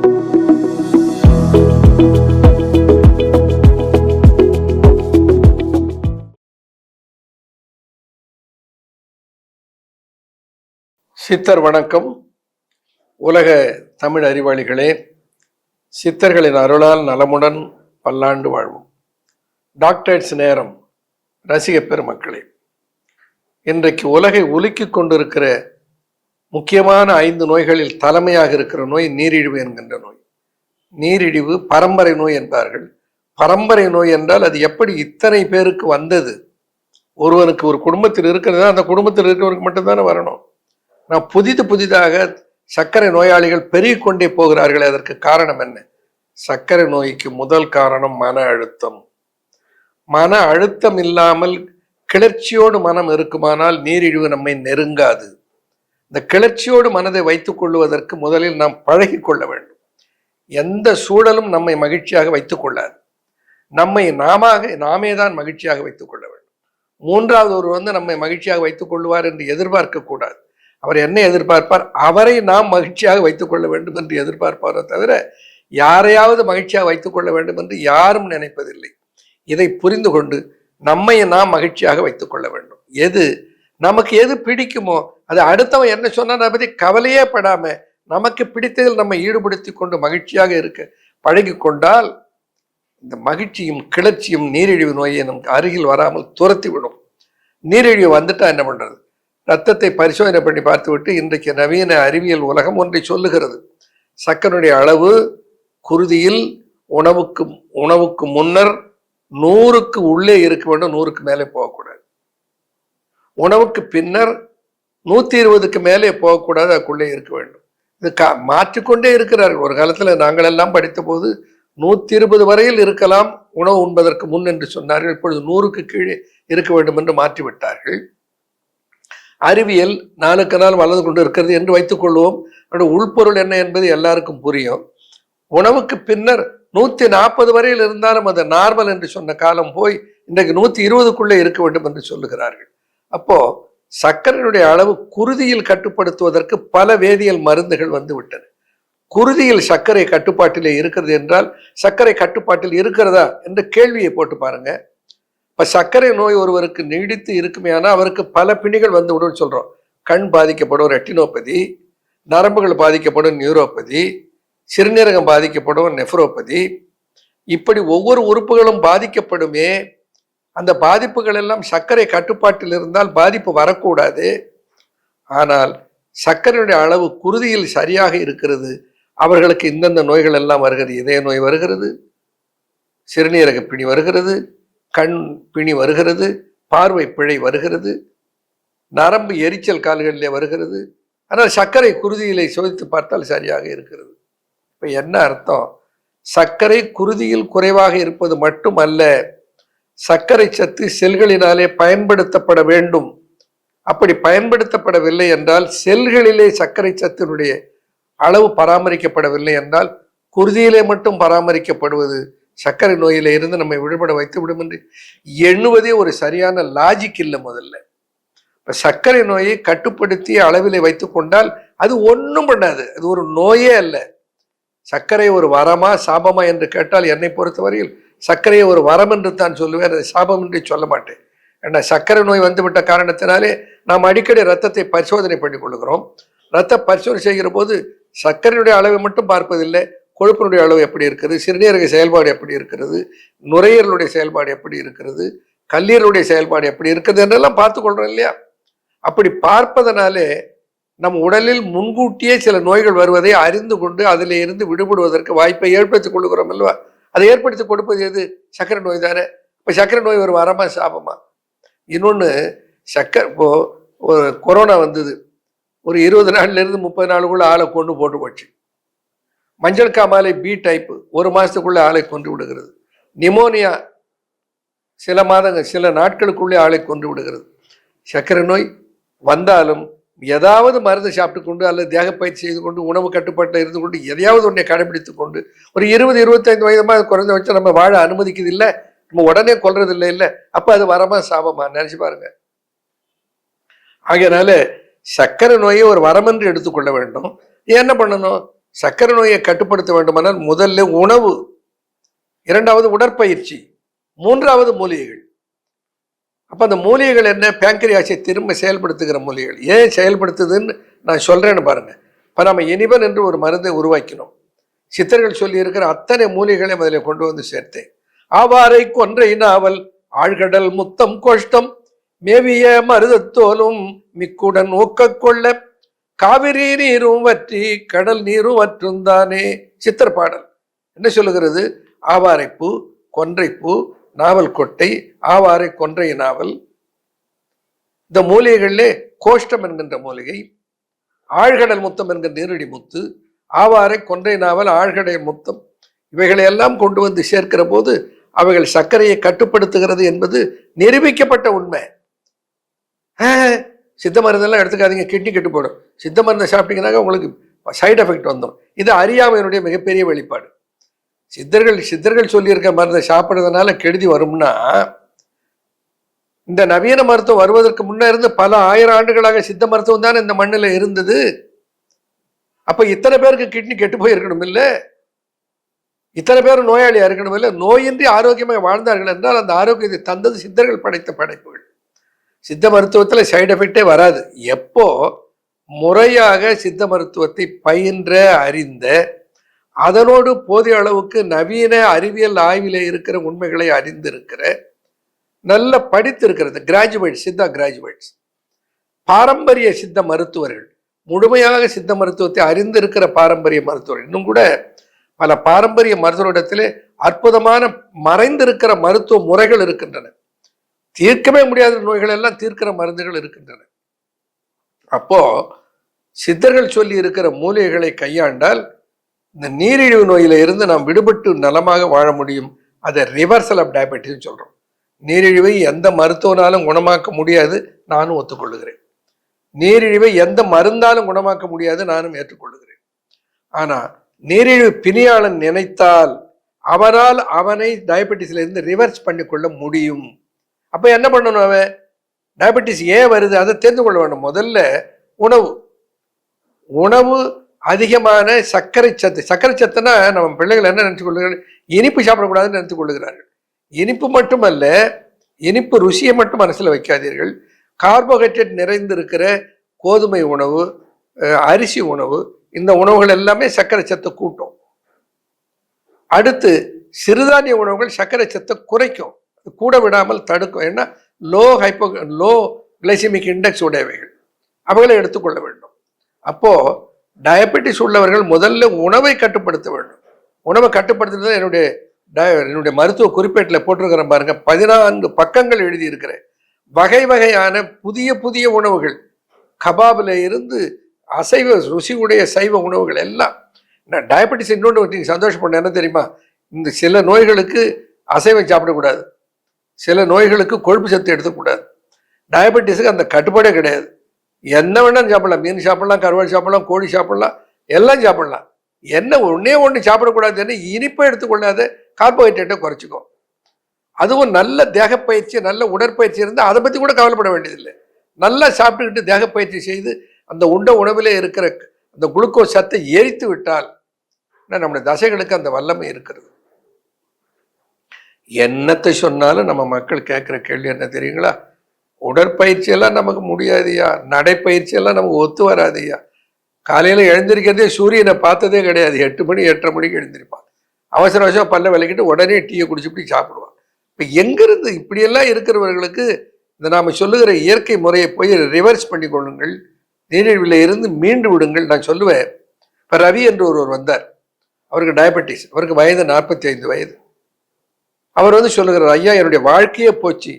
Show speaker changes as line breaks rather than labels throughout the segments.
சித்தர் வணக்கம். உலக தமிழ் அறிவாளிகளே, சித்தர்களின் அருளால் நலமுடன் பல்லாண்டு வாழ்வோம். டாக்டர்ஸ் நேரம். ரசிக பெருமக்களே, இன்றைக்கு உலகை உலுக்கிக் கொண்டிருக்கிற முக்கியமான 5 நோய்களில் தலைமையாக இருக்கிற நோய் நீரிழிவு என்கின்ற நோய். நீரிழிவு பரம்பரை நோய் என்பார்கள். பரம்பரை நோய் என்றால் அது எப்படி இத்தனை பேருக்கு வந்தது? ஒருவனுக்கு ஒரு குடும்பத்தில் இருக்கிறதா, அந்த குடும்பத்தில் இருக்கிறவருக்கு மட்டும்தானே வரணும். நான் புதிதாக சர்க்கரை நோயாளிகள் பெருகிக் கொண்டே போகிறார்கள். அதற்கு காரணம் என்ன? சர்க்கரை நோய்க்கு முதல் காரணம் மன அழுத்தம். மன அழுத்தம் இல்லாமல் கிளர்ச்சியோடு மனம் இருக்குமானால் நீரிழிவு நம்மை நெருங்காது. இந்த கிளர்ச்சியோடு மனதை வைத்துக் கொள்வதற்கு முதலில் நாம் பழகி கொள்ள வேண்டும். எந்த சூழலும் நம்மை மகிழ்ச்சியாக வைத்துக் கொள்ளாது. நம்மை நாமே தான் மகிழ்ச்சியாக வைத்துக் கொள்ள வேண்டும். மூன்றாவது ஒருவர் நம்மை மகிழ்ச்சியாக வைத்துக் கொள்வார் என்று எதிர்பார்க்க கூடாது. அவர் என்ன எதிர்பார்ப்பார்? அவரை நாம் மகிழ்ச்சியாக வைத்துக் கொள்ள வேண்டும் என்று எதிர்பார்ப்பாரோ தவிர யாரையாவது மகிழ்ச்சியாக வைத்துக் கொள்ள வேண்டும் என்று யாரும் நினைப்பதில்லை. இதை புரிந்து கொண்டு நம்மை நாம் மகிழ்ச்சியாக வைத்துக் கொள்ள வேண்டும். நமக்கு எது பிடிக்குமோ அது அடுத்தவன் என்ன சொன்னா அதை பற்றி கவலையே படாம நமக்கு பிடித்ததில் நம்ம ஈடுபடுத்தி கொண்டு மகிழ்ச்சியாக இருக்க பழகி கொண்டால் இந்த மகிழ்ச்சியும் கிளர்ச்சியும் நீரிழிவு நோயை நமக்கு அருகில் வராமல் துரத்தி விடும். நீரிழிவு வந்துட்டா என்ன பண்றது? ரத்தத்தை பரிசோதனை பண்ணி பார்த்துவிட்டு இன்றைக்கு நவீன அறிவியல் உலகம் ஒன்றை சொல்லுகிறது. சர்க்கரையுடைய அளவு குருதியில் உணவுக்கு முன்னர் 100க்கு உள்ளே இருக்க வேண்டும், 100க்கு மேலே போகக்கூடாது. உணவுக்கு பின்னர் 120க்கு மேலே போகக்கூடாது, அதுக்குள்ளே இருக்க வேண்டும். இது மாற்றிக்கொண்டே இருக்கிறார்கள். ஒரு காலத்தில் நாங்கள் எல்லாம் படித்த போது 120 வரையில் இருக்கலாம் உணவு உண்பதற்கு முன் என்று சொன்னார்கள். இப்பொழுது 100க்கு கீழே இருக்க வேண்டும் என்று மாற்றிவிட்டார்கள். அறிவியல் நாளுக்கு நாள் வளர்ந்து கொண்டு இருக்கிறது என்று வைத்துக் கொள்வோம். உள்பொருள் என்ன என்பது எல்லாருக்கும் புரியும். உணவுக்கு பின்னர் 140 வரையில் இருந்தாலும் அது நார்மல் என்று சொன்ன காலம் போய் இன்றைக்கு 120க்குள்ளே இருக்க வேண்டும் என்று சொல்லுகிறார்கள். அப்போ சர்க்கரையுடைய அளவு குருதியில் கட்டுப்படுத்துவதற்கு பல வேதியியல் மருந்துகள் வந்து விட்டன. குருதியில் சர்க்கரை கட்டுப்பாட்டிலே இருக்கிறது என்றால் சர்க்கரை கட்டுப்பாட்டில் இருக்கிறதா என்ற கேள்வியை போட்டு பாருங்க. இப்ப சர்க்கரை நோய் ஒருவருக்கு நீடித்து இருக்குமே ஆனால் அவருக்கு பல பிணிகள் வந்து விடும் சொல்றோம். கண் பாதிக்கப்படும் ரெட்டினோபதி, நரம்புகள் பாதிக்கப்படும் நியூரோபதி, சிறுநீரகம் பாதிக்கப்படும் நெஃப்ரோபதி. இப்படி ஒவ்வொரு உறுப்புகளும் பாதிக்கப்படுமே. அந்த பாதிப்புகள் எல்லாம் சர்க்கரை கட்டுப்பாட்டில் இருந்தால் பாதிப்பு வரக்கூடாது. ஆனால் சர்க்கரையுடைய அளவு குருதியில் சரியாக இருக்கிறது, அவர்களுக்கு இந்தந்த நோய்கள் எல்லாம் வருகிறது. இதய நோய் வருகிறது, சிறுநீரக பிணி வருகிறது, கண் பிணி வருகிறது, பார்வை பிழை வருகிறது, நரம்பு எரிச்சல் கால்களிலே வருகிறது. ஆனால் சர்க்கரை குருதியிலே சோதித்து பார்த்தால் சரியாக இருக்கிறது. இப்ப என்ன அர்த்தம்? சர்க்கரை குருதியில் குறைவாக இருப்பது மட்டுமல்ல, சர்க்கரை சத்து செல்களினாலே பயன்படுத்தப்பட வேண்டும். அப்படி பயன்படுத்தப்படவில்லை என்றால், செல்களிலே சர்க்கரை சத்தினுடைய அளவு பராமரிக்கப்படவில்லை என்றால் குருதியிலே மட்டும் பராமரிக்கப்படுவது சர்க்கரை நோயில இருந்து நம்மை விடுபட வைத்து விடும் என்று எண்ணுவதே ஒரு சரியான லாஜிக் இல்லை. முதல்ல இப்ப சர்க்கரை நோயை கட்டுப்படுத்தி அளவிலே வைத்து கொண்டால் அது ஒன்றும் பண்ணாது. அது ஒரு நோயே அல்ல. சர்க்கரை ஒரு வரமா சாபமா என்று கேட்டால் என்னை பொறுத்தவரையில் சர்க்கரையை ஒரு வரம் என்று தான் சொல்லுவேன், அதை சாபம் என்று சொல்ல மாட்டேன். ஏன்னா சர்க்கரை நோய் வந்துவிட்ட காரணத்தினாலே நாம் அடிக்கடி ரத்தத்தை பரிசோதனை பண்ணி கொள்ளுகிறோம். ரத்த பரிசோதனை செய்கிற போது சர்க்கரையுடைய அளவை மட்டும் பார்ப்பதில்லை, கொழுப்பினுடைய அளவு எப்படி இருக்கிறது, சிறுநீரக செயல்பாடு எப்படி இருக்கிறது, நுரையீரலுடைய செயல்பாடு எப்படி இருக்கிறது, கல்லீரலுடைய செயல்பாடு எப்படி இருக்கிறது என்றெல்லாம் பார்த்து கொள்றோம் இல்லையா? அப்படி பார்ப்பதனாலே நம் உடலில் முன்கூட்டியே சில நோய்கள் வருவதை அறிந்து கொண்டு அதிலே இருந்து விடுபடுவதற்கு வாய்ப்பை ஏற்படுத்திக் கொள்கிறோம் அல்லவா? அதை ஏற்படுத்தி கொடுப்பது எது? சர்க்கரை நோய் தானே. இப்போ சர்க்கரை நோய் ஒரு வரமா சாபமா? இன்னொன்று, இப்போ ஒரு கொரோனா வந்தது, ஒரு 20 நாள்லேருந்து 30 நாளுக்குள்ள ஆளை கொண்டு போட்டு போச்சு. மஞ்சள் காமாலை பி டைப் 1 மாசத்துக்குள்ளே ஆளை கொண்டு விடுகிறது. நிமோனியா சில நாட்களுக்குள்ளே ஆளை கொண்டு விடுகிறது. சர்க்கரை நோய் வந்தாலும் ஏதாவது மருந்து சாப்பிட்டு கொண்டு அல்லது தேக பயிற்சி செய்து கொண்டு உணவு கட்டுப்பாட்டில் இருந்து கொண்டு எதையாவது ஒன்றை கடைபிடித்து கொண்டு ஒரு 20-25 வயதமாக குறைஞ்ச வச்சு நம்ம வாழ அனுமதிக்குது இல்லை, நம்ம உடனே கொல்றது இல்லை. அப்போ அது வரமா சாபமா? நினைச்சு பாருங்க. ஆகையினால சர்க்கரை நோயை ஒரு வரமென்று எடுத்துக்கொள்ள வேண்டும். என்ன பண்ணணும்? சர்க்கரை நோயை கட்டுப்படுத்த வேண்டுமானால் முதல்ல உணவு, இரண்டாவது உடற்பயிற்சி, மூன்றாவது மூலிகைகள். அப்ப அந்த மூலிகைகள் என்ன? பேங்கரியாசை திரும்ப செயல்படுத்துகிற மூலிகைகள். ஏன் செயல்படுத்துதுன்னு நான் சொல்றேன்னு பாருங்க. இப்ப நம்ம இனிபன் என்று ஒரு மருந்தை உருவாக்கினோம். சித்தர்கள் சொல்லி இருக்கிற அத்தனை மூலிகைகளையும் அதில் கொண்டு வந்து சேர்த்தேன். ஆவாரை கொன்றை நாவல் ஆழ்கடல் முத்தம் கோஷ்டம் மேவிய மருதத்தோலும் மிக்குடன் ஊக்க கொள்ள காவிரி நீரும் வற்றி கடல் நீரும் வற்றுந்தானே. சித்தர் பாடல் என்ன சொல்லுகிறது? ஆவாரைப்பூ, கொன்றைப்பூ, நாவல் கொட்டை, ஆவாரை கொன்றை நாவல், இந்த மூலிகைகளிலே கோஷ்டம் என்கின்ற மூலிகை, ஆழ்கடல் முத்தம் என்கிற நீரடி முத்து, ஆவாரை கொன்றை நாவல், ஆழ்கடல் முத்தம், இவைகளை எல்லாம் கொண்டு வந்து சேர்க்கிற போது அவைகள் சர்க்கரையை கட்டுப்படுத்துகிறது என்பது நிரூபிக்கப்பட்ட உண்மை. சித்த மருந்தெல்லாம் எடுத்துக்காதீங்க, கிட்னி கெட்டு போடும். சித்த மருந்தை சாப்பிட்டீங்கன்னாக்க உங்களுக்கு சைடு எஃபெக்ட் வந்துடும். இது அறியாமையினுடைய மிகப்பெரிய வெளிப்பாடு. சித்தர்கள் சொல்லியிருக்க மருந்தை சாப்பிட்றதுனால கெடுதி வரும்னா, இந்த நவீன மருத்துவம் வருவதற்கு முன்னே இருந்து பல ஆயிரம் ஆண்டுகளாக சித்த மருத்துவம் தான் இந்த மண்ணில் இருந்தது. அப்ப இத்தனை பேருக்கு கிட்னி கெட்டு போயிருக்கணும் இல்ல, இத்தனை பேர் நோயாளியா இருக்கணும் இல்ல, நோயின்றி ஆரோக்கியமாக வாழ்ந்தார்கள் என்றால் அந்த ஆரோக்கியத்தை தந்தது சித்தர்கள் படைத்த படைப்புகள். சித்த மருத்துவத்துல சைடு எஃபெக்டே வராது. எப்போ முறையாக சித்த மருத்துவத்தை பயின்ற அறிந்த, அதனோடு போதிய அளவுக்கு நவீன அறிவியல் ஆய்வில இருக்கிற உண்மைகளை அறிந்திருக்கிற, நல்ல படித்திருக்கிறது கிராஜுவேட், சித்தா கிராஜுவேட்ஸ், பாரம்பரிய சித்த மருத்துவர்கள், முழுமையாக சித்த மருத்துவத்தை அறிந்திருக்கிற பாரம்பரிய மருத்துவர்கள். இன்னும் கூட பல பாரம்பரிய மருத்துவரிடத்திலே அற்புதமான மறைந்திருக்கிற மருத்துவ முறைகள் இருக்கின்றன. தீர்க்கவே முடியாத நோய்கள் எல்லாம் தீர்க்கிற மருந்துகள் இருக்கின்றன. அப்போ சித்தர்கள் சொல்லி இருக்கிற மூலிகைகளை கையாண்டால் இந்த நீரிழிவு நோயில இருந்து நாம் விடுபட்டு நலமாக வாழ முடியும். அதை ரிவர்சல் ஆஃப் டயபெட்டிஸ் சொல்றோம். நீரிழிவை எந்த மருத்துவனாலும் குணமாக்க முடியாது, நானும் ஒத்துக்கொள்ளுகிறேன். நீரிழிவை எந்த மருந்தாலும் குணமாக்க முடியாது, நானும் ஏற்றுக்கொள்ளுகிறேன். ஆனா நீரிழிவு பிணியாளன் நினைத்தால் அவனால் அவனை டயபெட்டிஸ்ல இருந்து ரிவர்ஸ் பண்ணிக்கொள்ள முடியும். அப்ப என்ன பண்ணணும்? அவன் டயபெட்டிஸ் ஏன் வருது அதை தெரிந்து கொள்ள வேண்டும். முதல்ல உணவு அதிகமான சர்க்கரை சத்துனா நம்ம பிள்ளைகள் என்ன நினைச்சு கொள்ளுகிறார்கள்? இனிப்பு சாப்பிடக்கூடாதுன்னு நினைத்து கொள்ளுகிறார்கள். இனிப்பு மட்டுமல்ல, இனிப்பு ருசியை மட்டும் மனசுல வைக்காதீர்கள். கார்போஹைட்ரேட் நிறைந்திருக்கிற கோதுமை உணவு, அரிசி உணவு, இந்த உணவுகள் எல்லாமே சர்க்கரை சத்தை கூட்டும். அடுத்து சிறுதானிய உணவுகள் சர்க்கரை சத்தை குறைக்கும், கூட விடாமல் தடுக்கும். ஏன்னா லோ கிளைசிமிக் இண்டெக்ஸ் உடையவைகள், அவைகளை எடுத்துக்கொள்ள வேண்டும். அப்போ டயபெட்டிஸ் உள்ளவர்கள் முதல்ல உணவை கட்டுப்படுத்த வேண்டும். உணவை கட்டுப்படுத்துறது என்னுடைய மருத்துவ குறிப்பேட்டில் போட்டிருக்கிறேன் பாருங்க. 14 பக்கங்கள் எழுதியிருக்கிறேன். வகை வகையான புதிய புதிய உணவுகள், கபாபில் இருந்து அசைவ ருசி உடைய சைவ உணவுகள் எல்லாம். டயபெட்டிஸ் இன்னொன்று நீங்கள் சந்தோஷப்பட என்ன தெரியுமா? இந்த சில நோய்களுக்கு அசைவம் சாப்பிடக்கூடாது, சில நோய்களுக்கு கொழுப்பு சத்து எடுத்துக்கூடாது. டயபெட்டிஸுக்கு அந்த கட்டுப்பாடே கிடையாது. என்ன வேணாலும் சாப்பிடலாம். மீன் சாப்பிடலாம், கருவாடு சாப்பிடலாம், கோழி சாப்பிடலாம், எல்லாம் சாப்பிடலாம். என்ன ஒன்று சாப்பிடக்கூடாது, என்ன இனிப்பை எடுத்துக்கொள்ளாத, கார்போஹைட்ரேட்டை குறைச்சிக்கோ. அதுவும் நல்ல தேகப்பயிற்சி, நல்ல உடற்பயிற்சி இருந்தால் அதை பற்றி கூட கவலைப்பட வேண்டியதில்லை. நல்லா சாப்பிட்டுக்கிட்டு தேகப்பயிற்சி செய்து அந்த உண்ட உணவிலே இருக்கிற அந்த குளுக்கோஸ் சத்தை எரித்து விட்டால் நம்முடைய தசைகளுக்கு அந்த வல்லமை இருக்கிறது. என்னத்தை சொன்னாலும் நம்ம மக்கள் கேட்குற கேள்வி என்ன தெரியுங்களா? உடற்பயிற்சி எல்லாம் நமக்கு முடியாதுயா, நடைப்பயிற்சி எல்லாம் நமக்கு ஒத்து வராதுயா. காலையில் எழுந்திருக்கிறதே சூரியனை பார்த்ததே கிடையாது. 8 மணி 8:30 மணிக்கு எழுந்திருப்பான். அவசர அவசரம் பல்ல விளக்கிட்டு உடனே டீயை குடிச்சுட்டு சாப்பிடுவான். இப்போ எங்கிருந்து இப்படியெல்லாம் இருக்கிறவர்களுக்கு இந்த நாம் சொல்லுகிற இயற்கை முறையை போய் ரிவர்ஸ் பண்ணி கொள்ளுங்கள், நீரிழிவில் இருந்து மீண்டு விடுங்கள். நான் சொல்லுவேன், இப்போ ரவி என்று ஒருவர் வந்தார். அவருக்கு டயபெட்டிஸ், அவருக்கு வயது 45 வயது. அவர் சொல்லுகிறார், ஐயா என்னுடைய வாழ்க்கையே போச்சு,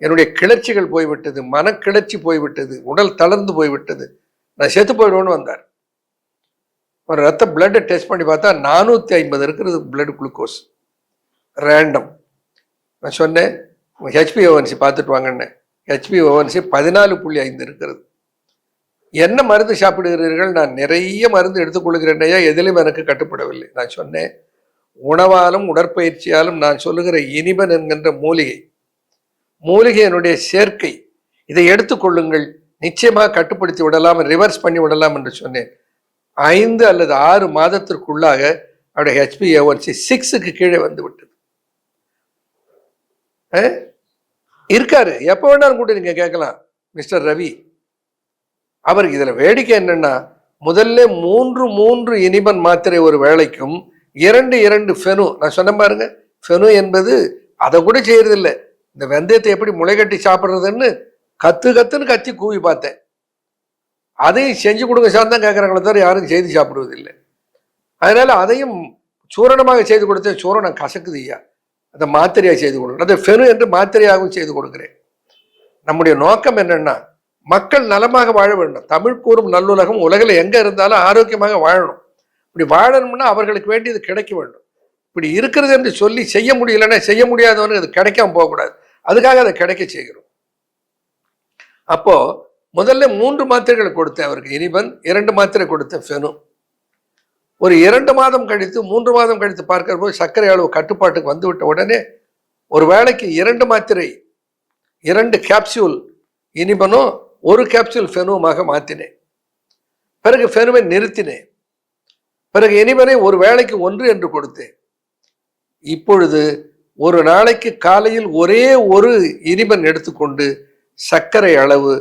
என்னுடைய கிளர்ச்சிகள் போய்விட்டது, மனக்கிளர்ச்சி போய்விட்டது, உடல் தளர்ந்து போய்விட்டது, நான் செத்து போயிடுவேன்னு வந்தார். ஒரு ரத்த பிளட்டை டெஸ்ட் பண்ணி பார்த்தா 450 இருக்கிறது பிளட் குளுக்கோஸ், ரேண்டம். நான் சொன்னேன் HbA1c பார்த்துட்டு வாங்கன்னு. HbA1c 14.5 இருக்கிறது. என்ன மருந்து சாப்பிடுகிறீர்கள்? நான் நிறைய மருந்து எடுத்துக்கொள்கிறேன் ஐயா, எதிலும் எனக்கு கட்டுப்படவில்லை. நான் சொன்னேன், உணவாலும் உடற்பயிற்சியாலும் நான் சொல்லுகிற இனிபன் என்கின்ற மூலிகையினுடைய சேர்க்கை, இதை எடுத்துக்கொள்ளுங்கள், நிச்சயமாக கட்டுப்படுத்தி விடலாம், ரிவர்ஸ் பண்ணி விடலாம் என்று சொன்னேன். 5 அல்லது 6 மாதத்திற்குள்ளாக அவருடைய HbA1c 6க்கு கீழே வந்து விட்டது. இருக்காரு, எப்ப வேணாலும் கூட நீங்க கேட்கலாம் மிஸ்டர் ரவி. அவருக்கு இதுல வேடிக்கை என்னன்னா, முதல்ல 3 இனிபன் மாத்திரை ஒரு வேளைக்கும் 2 ஃபெனு. நான் சொன்ன பாருங்க, ஃபெனு என்பது அதை கூட செய்யறது இல்லை. இந்த வெந்தயத்தை எப்படி முளை கட்டி சாப்பிட்றதுன்னு கத்துன்னு கத்தி கூவி பார்த்தேன். அதையும் செஞ்சு கொடுங்க சார் தான் கேட்கறாங்களே தவிர யாரும் செய்து சாப்பிடுவது இல்லை. அதனால அதையும் சூரணமாக செய்து கொடுத்தேன். சூரணம் கசக்குது ஐயா, அதை மாத்திரையாக செய்து கொடுக்குறேன். அதை ஃபெனு என்று மாத்திரையாகவும் செய்து கொடுக்குறேன். நம்முடைய நோக்கம் என்னன்னா, மக்கள் நலமாக வாழ வேண்டும். தமிழ் கூறும் நல்லுலகம் உலகில் எங்க இருந்தாலும் ஆரோக்கியமாக வாழணும். இப்படி வாழணும்னா அவர்களுக்கு வேண்டியது கிடைக்க வேண்டும். இப்படி இருக்கிறது என்று சொல்லி செய்ய முடியலன்னா செய்ய முடியாதவனுக்கு அது கிடைக்காம போகக்கூடாது. அதுக்காக அதை கிடைக்க செய்கிறோம். அப்போ முதல்ல 3 மாத்திரைகளை கொடுத்தேன் அவருக்கு, இனிபன். 2 மாத்திரை கொடுத்தேன் ஃபெனு. ஒரு 2 மாதம் கழித்து 3 மாதம் கழித்து பார்க்கிற போது சர்க்கரை அளவு கட்டுப்பாட்டுக்கு வந்துவிட்ட உடனே ஒரு வேளைக்கு 2 மாத்திரை 2 கேப்சியூல் இனிபனும் 1 கேப்சூல் ஃபெனுமாக மாற்றினேன். பிறகு ஃபெனுவை நிறுத்தினேன். பிறகு இனிபனை ஒரு வேளைக்கு 1 என்று கொடுத்தேன். இப்பொழுது ஒரு நாளைக்கு காலையில் ஒரே ஒரு இனிபன் எடுத்துக்கொண்டு சர்க்கரை அளவு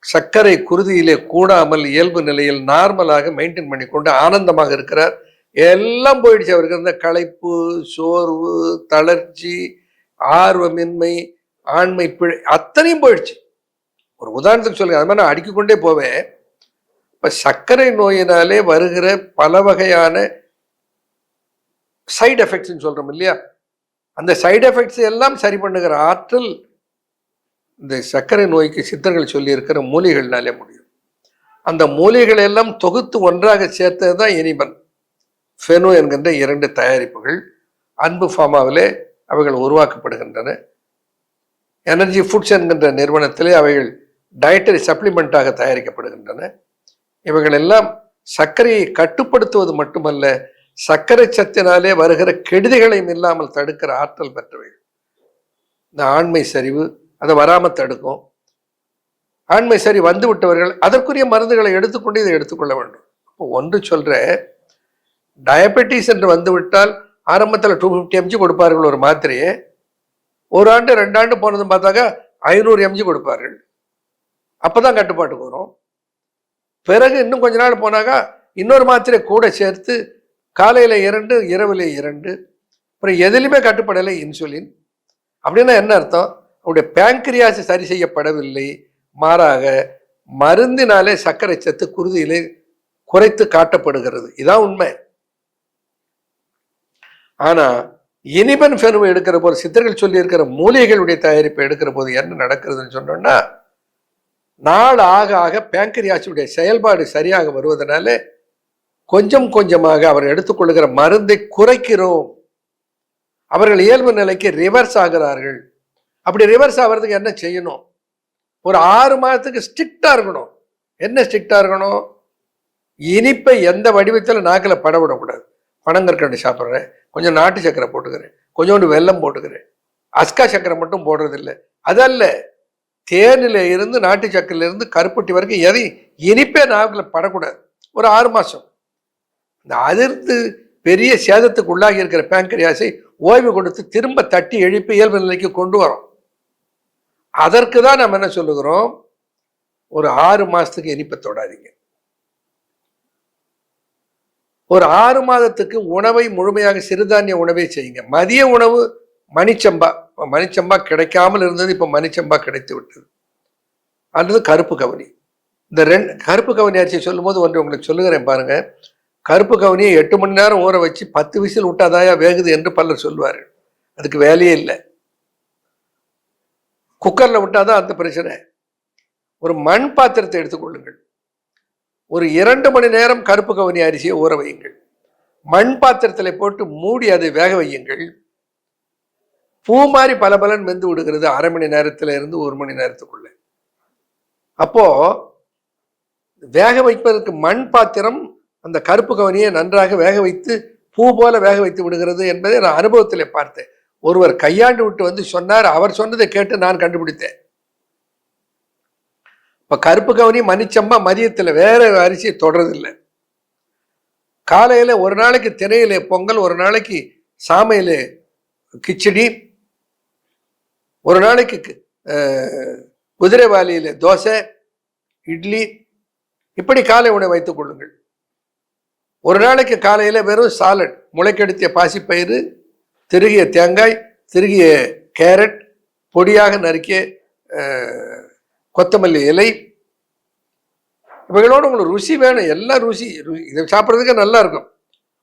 சர்க்கரை குருதியிலே கூடாமல் இயல்பு நிலையில் நார்மலாக மெயின்டைன் பண்ணி கொண்டு ஆனந்தமாக இருக்கிறார். எல்லாம் போயிடுச்சு அவருக்கு. இருந்த களைப்பு, சோர்வு, தளர்ச்சி, ஆர்வமின்மை, ஆண்மை பிழை அத்தனையும் போயிடுச்சு. ஒரு உதாரணத்துக்கு சொல்லுங்க, அது மாதிரி நான் அடுக்கிக் கொண்டே போவேன். இப்ப சர்க்கரை நோயினாலே வருகிற பல வகையான சைடு எஃபெக்ட்ஸ் சொல்றோம் இல்லையா, அந்த சைடு எஃபெக்ட்ஸ் எல்லாம் சரி பண்ணுகிற ஆற்றல் இந்த சர்க்கரை நோய்க்கு சித்தர்கள் சொல்லி இருக்கிற மூலிகைகள்னாலே முடியும். அந்த மூலிகைகள் எல்லாம் தொகுத்து ஒன்றாக சேர்த்தது தான் இனிபன் ஃபெனு என்கின்ற 2 தயாரிப்புகள் அன்பு ஃபார்மாவிலே அவைகள் உருவாக்கப்படுகின்றன. எனர்ஜி ஃபுட்ஸ் என்கின்ற நிறுவனத்திலே அவைகள் டயட்டரி சப்ளிமெண்டாக தயாரிக்கப்படுகின்றன. இவைகள் எல்லாம் சர்க்கரையை கட்டுப்படுத்துவது மட்டுமல்ல, சர்க்கரை சத்தினாலே வருகிற கெடுதிகளையும் இல்லாமல் தடுக்கிற ஆற்றல் பெற்றவைகள். இந்த ஆண்மை சரிவு அதை வராமல் தடுக்கும். ஆண்மை சரி வந்து விட்டவர்கள் அதற்குரிய மருந்துகளை எடுத்துக்கொண்டு இதை எடுத்துக்கொள்ள வேண்டும். இப்போ ஒன்று சொல்ற, டயபெட்டிஸ் என்று வந்து விட்டால் ஆரம்பத்தில் 250 mg கொடுப்பார்கள் ஒரு மாத்திரையே. 1 ஆண்டு 2 ஆண்டு போனதும் பார்த்தாக்கா 500 mg கொடுப்பார்கள். அப்பதான் கட்டுப்பாட்டுக்கு வரும். பிறகு இன்னும் கொஞ்ச நாள் போனாக்கா இன்னொரு மாத்திரை கூட சேர்த்து காலையில 2 இரவுல 2. அப்புறம் எதிலுமே கட்டுப்படலை இன்சுலின். அப்படின்னா என்ன அர்த்தம்? அவருடைய பேங்க்ரியாஸ் சரி செய்யப்படவில்லை, மாறாக மருந்தினாலே சர்க்கரை சத்து குருதியிலே குறைத்து காட்டப்படுகிறது. இதான் உண்மை. ஆனா இனிபன் ஃபெனுவை எடுக்கிற போது, சித்தர்கள் சொல்லி இருக்கிற மூலிகைகளுடைய தயாரிப்பை எடுக்கிற போது என்ன நடக்கிறதுன்னு சொன்னோம்னா, நாள் ஆக ஆக பேங்க்ரியாஸுடைய செயல்பாடு சரியாக வருவதனால கொஞ்சம் கொஞ்சமாக அவர் எடுத்துக்கொள்ளுகிற மருந்தை குறைக்கிறோம். அவர்கள் இயல்பு நிலைக்கு ரிவர்ஸ் ஆகிறார்கள். அப்படி ரிவர்ஸ் ஆகிறதுக்கு என்ன செய்யணும்? ஒரு 6 மாதத்துக்கு ஸ்ட்ரிக்டா இருக்கணும். என்ன ஸ்ட்ரிக்டா இருக்கணும்? இனிப்பை எந்த வடிவத்தில் நாக்கில் படவிடக்கூடாது. பனங்கற்கண்டு சாப்பிட்றேன், கொஞ்சம் நாட்டு சக்கரை போட்டுக்கிறேன், கொஞ்சோண்டு வெல்லம் போட்டுக்கிறேன், அஸ்கா சக்கரை மட்டும் போடுறதில்லை. அதல்ல, தேனில இருந்து நாட்டு சக்கரையில இருந்து கருப்பட்டி வரைக்கும் எதையும் இனிப்பே நாக்கில் படக்கூடாது. ஒரு 6 மாதம் இந்த அதிர்த்து பெரிய சேதத்துக்கு உள்ளாகி இருக்கிற பேங்க்ரியாஸை ஓய்வு கொடுத்து திரும்ப தட்டி எழுப்பி இயல்பு நிலைக்கு கொண்டு வரோம். அதற்கு தான் நம்ம என்ன சொல்லுகிறோம், ஒரு 6 மாதத்துக்கு இனிப்பை தொடாதீங்க. ஒரு 6 மாதத்துக்கு உணவை முழுமையாக சிறுதானிய உணவை செய்யுங்க. மதிய உணவு மணிச்சம்பா கிடைக்காமல் இருந்தது, இப்ப மணிச்சம்பா கிடைத்து விட்டது. அல்லது கருப்பு கவனி. இந்த 2 கருப்பு கவனி அரிசி சொல்லும் போது ஒன்று உங்களுக்கு சொல்லுகிறேன் பாருங்க. கருப்பு கவனியை 8 மணி நேரம் ஊற வச்சு 10 விசில் விட்டாதாயா வேகுது என்று பலர் சொல்வார்கள். அதுக்கு வேலையே இல்லை. குக்கர்ல விட்டாதான் அந்த பிரச்சனை. ஒரு மண் பாத்திரத்தை எடுத்துக்கொள்ளுங்கள். ஒரு 2 மணி நேரம் கருப்பு கவனி அரிசியை ஊற வையுங்கள். மண் பாத்திரத்தில் போட்டு மூடி அதை வேக வையுங்கள். பூ மாதிரி பலன் வெந்து விடுகிறது 1/2 மணி நேரத்துல இருந்து 1 மணி நேரத்துக்குள்ள. அப்போ வேக வைப்பதற்கு மண் பாத்திரம் அந்த கருப்பு கவனியை நன்றாக வேக வைத்து பூ போல வேக வைத்து விடுகிறது என்பதை நான் அனுபவத்தில் பார்த்தேன். ஒருவர் கையாண்டு விட்டு வந்து சொன்னார். அவர் சொன்னதை கேட்டு நான் கண்டுபிடித்தேன். இப்ப கருப்பு கவனி மணிச்சம்பா மதியத்தில் வேற அரிசியை தொடறதில்லை. காலையில் ஒரு நாளைக்கு திணையிலே பொங்கல், ஒரு நாளைக்கு சாமையிலே கிச்சடி, ஒரு நாளைக்கு குதிரைவாலியிலே தோசை, இட்லி, இப்படி காலை உணவை வைத்துக் கொள்ளுங்கள். ஒரு நாளைக்கு காலையில் வெறும் சாலட், முளைக்கெடுத்திய பாசிப்பயிறு, திருகிய தேங்காய், திருகிய கேரட், பொடியாக நறுக்கிய கொத்தமல்லி இலை, இவைகளோடு உங்களுக்கு ருசி வேணும். எல்லாம் ருசி, இதை சாப்பிட்றதுக்கு நல்லா இருக்கும்.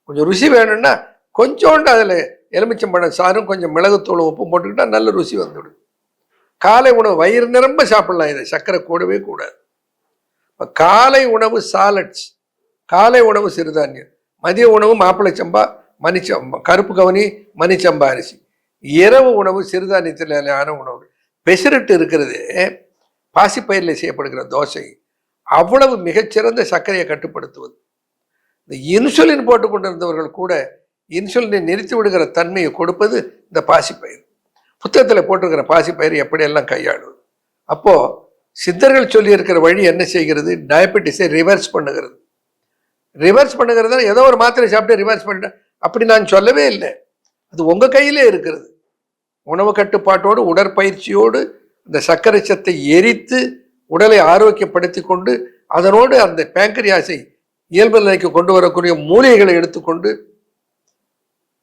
கொஞ்சம் ருசி வேணும்னா கொஞ்சோண்டு அதில் எலுமிச்சம்பழம் சாரும் கொஞ்சம் மிளகுத்தூளும் உப்பும் போட்டுக்கிட்டா நல்ல ருசி வந்துவிடும். காலை உணவு வயிறு நிரம்ப சாப்பிடலாம். இதை சர்க்கரை கூடவே கூடாது. காலை உணவு சாலட்ஸ், காலை உணவு சிறுதானியம், மதிய உணவு மாப்பிள்ளை சம்பா, மணிச்சம்பா, கருப்பு கவனி, மணிச்சம்பா அரிசி, இரவு உணவு சிறுதானியத்திலான உணவு. பெசரிட்டு இருக்கிறது பாசிப்பயிரில் செய்யப்படுகிற தோசை அவ்வளவு மிகச்சிறந்த சர்க்கரையை கட்டுப்படுத்துவது. இந்த இன்சுலின் போட்டு கொண்டிருந்தவர்கள் கூட இன்சுலினை நிறுத்தி விடுகிற தன்மையை கொடுப்பது இந்த பாசிப்பயிர். புத்தகத்தில் போட்டிருக்கிற பாசிப்பயிர் எப்படியெல்லாம் கையாளுவது. அப்போ சித்தர்கள் சொல்லி இருக்கிற வழி என்ன செய்கிறது? டயபெட்டிஸை ரிவர்ஸ் பண்ணுகிறது. ரிவர்ஸ் பண்ணுகிறது ஏதோ ஒரு மாத்திரை சாப்பிட்டு ரிவர்ஸ் பண்ணிட்டேன் அப்படி நான் சொல்லவே இல்லை. அது உங்க கையிலே இருக்கிறது. உணவு கட்டுப்பாட்டோடு உடற்பயிற்சியோடு இந்த சர்க்கரை சத்தை எரித்து உடலை ஆரோக்கியப்படுத்தி கொண்டு அதனோடு அந்த பேங்கரியாசை இயல்பு நிலைக்கு கொண்டு வரக்கூடிய மூலிகைகளை எடுத்துக்கொண்டு,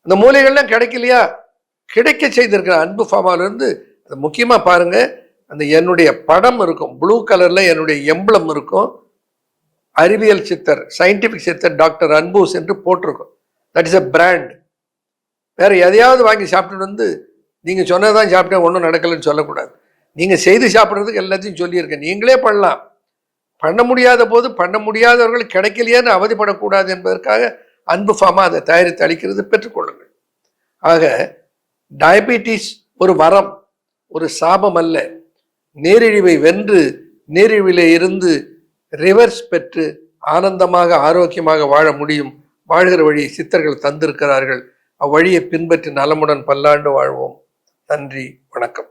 அந்த மூலிகைகள்லாம் கிடைக்கலையா, கிடைக்க செய்திருக்கிற அன்பு ஃபார்மாலிருந்து முக்கியமா பாருங்க, அந்த என்னுடைய படம் இருக்கும், ப்ளூ கலர்ல என்னுடைய எம்பளம் இருக்கும், அறிவியல் சித்தர், சயின்டிபிக் சித்தர் டாக்டர் அன்பூஸ் என்று போட்டிருக்கும். That is a brand. வேற எதையாவது வாங்கி சாப்பிட்டு வந்து நீங்க சொன்னதான் சாப்பிட்டேன் ஒன்றும் நடக்கலைன்னு சொல்லக்கூடாது. நீங்க செய்து சாப்பிட்றதுக்கு எல்லாத்தையும் சொல்லியிருக்கேன். நீங்களே பண்ணலாம். பண்ண முடியாத போது பண்ண முடியாதவர்கள் கிடைக்கலையான்னு அவதிப்படக்கூடாது என்பதற்காக அன்பு ஃபார்மா அதை தயாரித்து அளிக்கிறது, பெற்றுக்கொள்ளுங்கள். ஆக டயபெட்டிஸ் ஒரு வரம், ஒரு சாபம் அல்ல. நீரிழிவை வென்று நீரிழிவிலே இருந்து ரிவர்ஸ் பெற்று ஆனந்தமாக ஆரோக்கியமாக வாழ முடியும். வாழ்கிற வழியை சித்தர்கள் தந்திருக்கிறார்கள். அவ்வழியை பின்பற்றி நலமுடன் பல்லாண்டு வாழ்வோம். நன்றி, வணக்கம்.